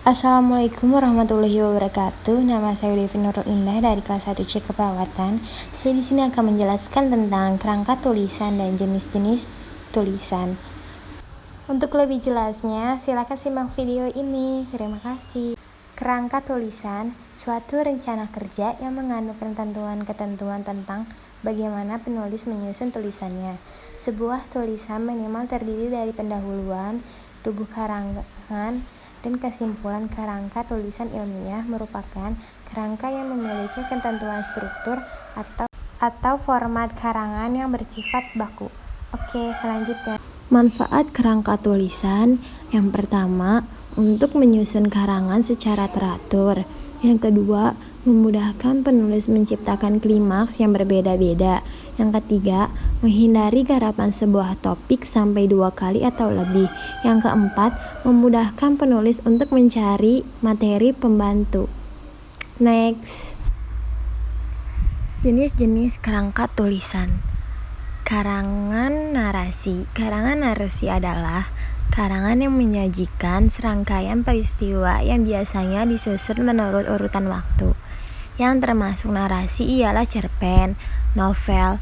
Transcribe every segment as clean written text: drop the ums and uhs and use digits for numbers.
Assalamualaikum warahmatullahi wabarakatuh. Nama saya Devi Nurul Indah dari kelas 1C Keperawatan. Saya di sini akan menjelaskan tentang kerangka tulisan dan jenis-jenis tulisan. Untuk lebih jelasnya, silakan simak video ini. Terima kasih. Kerangka tulisan, suatu rencana kerja yang mengandung ketentuan-ketentuan tentang bagaimana penulis menyusun tulisannya. Sebuah tulisan minimal terdiri dari pendahuluan, tubuh karangan, dan kesimpulan. Kerangka tulisan ilmiah merupakan kerangka yang memiliki ketentuan struktur atau format karangan yang bersifat baku. Oke, selanjutnya. Manfaat kerangka tulisan yang pertama, untuk menyusun karangan secara teratur. Yang kedua, memudahkan penulis menciptakan klimaks yang berbeda-beda. Yang ketiga, menghindari garapan sebuah topik sampai 2 kali atau lebih. Yang keempat, memudahkan penulis untuk mencari materi pembantu. Next. Jenis-jenis kerangka tulisan. Karangan narasi. Karangan narasi adalah karangan yang menyajikan serangkaian peristiwa yang biasanya disusun menurut urutan waktu. Yang termasuk narasi ialah cerpen, novel,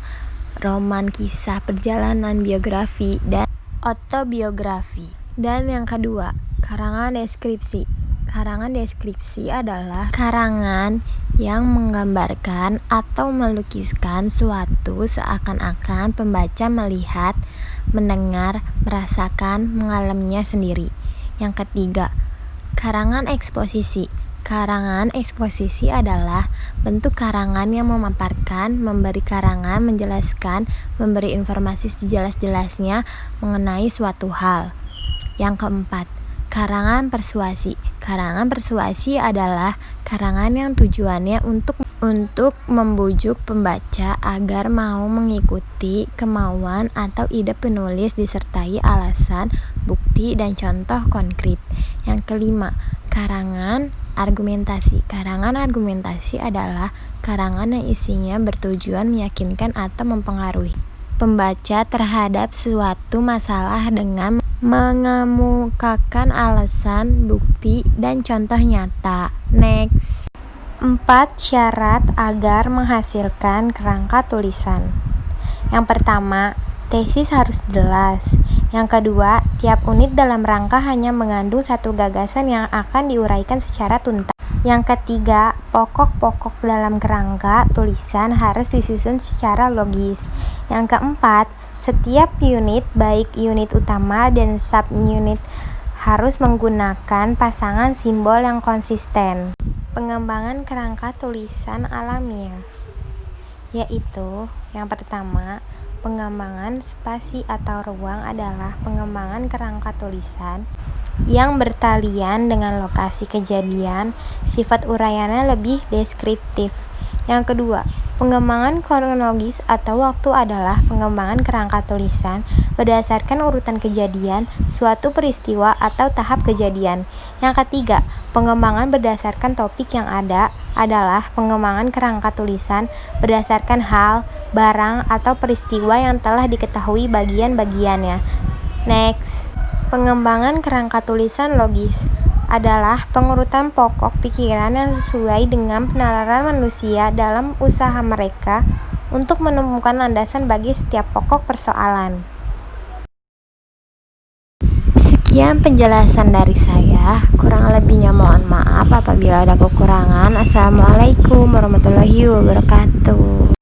roman kisah perjalanan, biografi, dan autobiografi. Dan yang kedua, karangan deskripsi. Karangan deskripsi adalah karangan yang menggambarkan atau melukiskan suatu seakan-akan pembaca melihat, mendengar, merasakan, mengalaminya sendiri. Yang ketiga, karangan eksposisi. Karangan eksposisi adalah bentuk karangan yang memaparkan, memberi karangan, menjelaskan, memberi informasi sejelas-jelasnya mengenai suatu hal. Yang keempat, karangan persuasi. Karangan persuasi adalah karangan yang tujuannya untuk membujuk pembaca agar mau mengikuti kemauan atau ide penulis disertai alasan, bukti, dan contoh konkret. Yang kelima, karangan argumentasi. Karangan argumentasi adalah karangan yang isinya bertujuan meyakinkan atau mempengaruhi pembaca terhadap suatu masalah dengan mengemukakan alasan, bukti, dan contoh nyata. Next. 4 syarat agar menghasilkan kerangka tulisan. Yang pertama, tesis harus jelas. Yang kedua, tiap unit dalam rangka hanya mengandung satu gagasan yang akan diuraikan secara tuntas. Yang ketiga, pokok-pokok dalam kerangka tulisan harus disusun secara logis. Yang keempat, setiap unit, baik unit utama dan sub-unit, harus menggunakan pasangan simbol yang konsisten. Pengembangan kerangka tulisan alamiah, yaitu yang pertama, pengembangan spasi atau ruang adalah pengembangan kerangka tulisan yang bertalian dengan lokasi kejadian, sifat uraiannya lebih deskriptif. Yang kedua, pengembangan kronologis atau waktu adalah pengembangan kerangka tulisan berdasarkan urutan kejadian, suatu peristiwa atau tahap kejadian. Yang ketiga, pengembangan berdasarkan topik yang ada adalah pengembangan kerangka tulisan berdasarkan hal, barang, atau peristiwa yang telah diketahui bagian-bagiannya. Next. Pengembangan kerangka tulisan logis adalah pengurutan pokok pikiran yang sesuai dengan penalaran manusia dalam usaha mereka untuk menemukan landasan bagi setiap pokok persoalan. Sekian penjelasan dari saya, kurang lebihnya mohon maaf apabila ada kekurangan. Assalamualaikum warahmatullahi wabarakatuh.